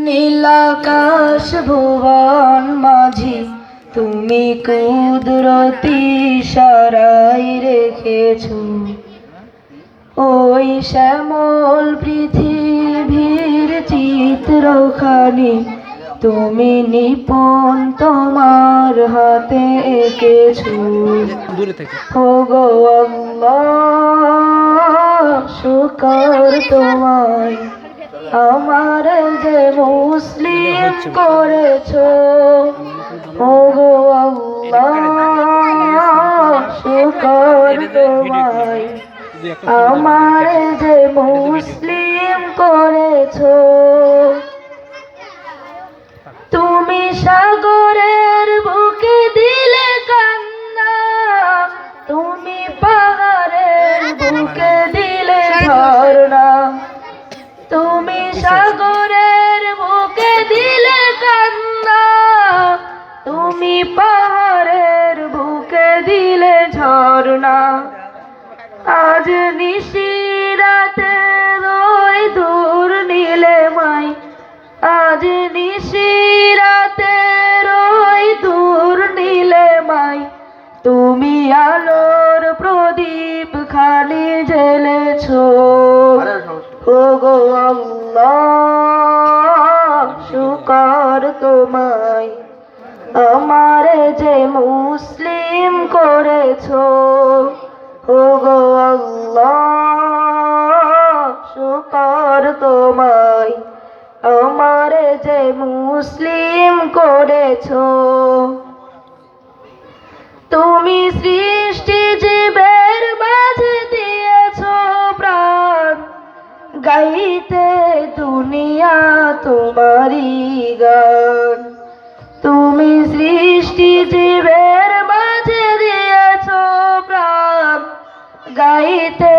নীলাকাশ ভুবন মাঝি তুমি কুদরতি সারাই রেখেছো। ওই শ্যামল পৃথিবীর চিত্রখানি তুমি নিপুণ তোমার হাতে এঁকেছো। ওগো আল্লাহ শুকর তোমায়, আমার যে মুসলিম করেছো। ওগো আল্লাহ শুকর তোমায়, আমার যে মুসলিম করেছো। তুমি সাগরের বুকে দিলে কান্না, তুমি পাহাড়ের বুকে দিলে ঝর্ণা। তুমি সাগরের বুকে দিলে কান্না, তুমি পাহাড়ের বুকে দিলে ঝর্ণা। আজ নিশিরাতে ওই দূর নীলে মাই, আজ নিশিরাতে ওই দূর নীলে মাই, তুমি আলোর প্রদীপ খালি জ্বেলেছো। ওগো আল্লাহ শুকর তোমায়, আমার যে মুসলিম করেছো। ওগো আল্লাহ শুকর তোমায়, আমার যে মুসলিম করেছো। তুমি সৃষ্টি জীবের মাঝে দিয়েছো প্রাণ, গাইতে দুনিয়া তোমারি গান। তুমি সৃষ্টি জীবের মাঝে দিয়েছো প্রাণ, গাইতে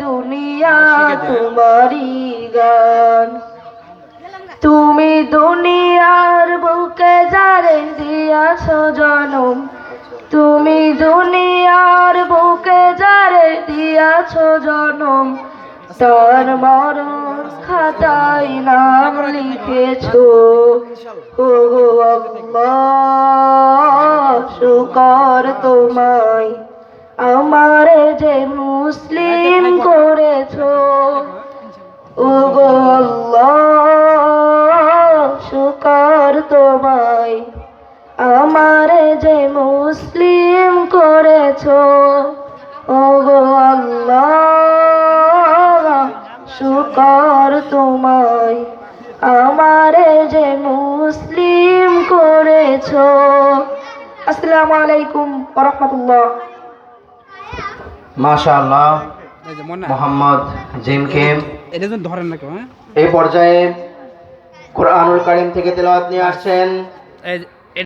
দুনিয়া তোমারি গান। তুমি দুনিয়ার বুকে যারে দিয়াছো জনম, তুমি দুনিয়ার বুকে যারে দিয়াছো জনম, তার মরণ খাতায় নাম লিখেছো। ওগো আল্লাহ শুকর তোমায়, আমার যে মুসলিম করেছো। ওগো আল্লাহ শুকর তোমায়, আমার যে মুসলিম করেছো। ওগো আল্লাহ শুকর তোমায়, আমার যে মুসলিম করেছো। আসসালামু আলাইকুম ওয়া রাহমাতুল্লাহ। মাশাআল্লাহ, মোহাম্মদ জিমকে এই পর্যায়ে কোরআনুল কারীম থেকে তেলাওয়াত নিয়ে আসছেন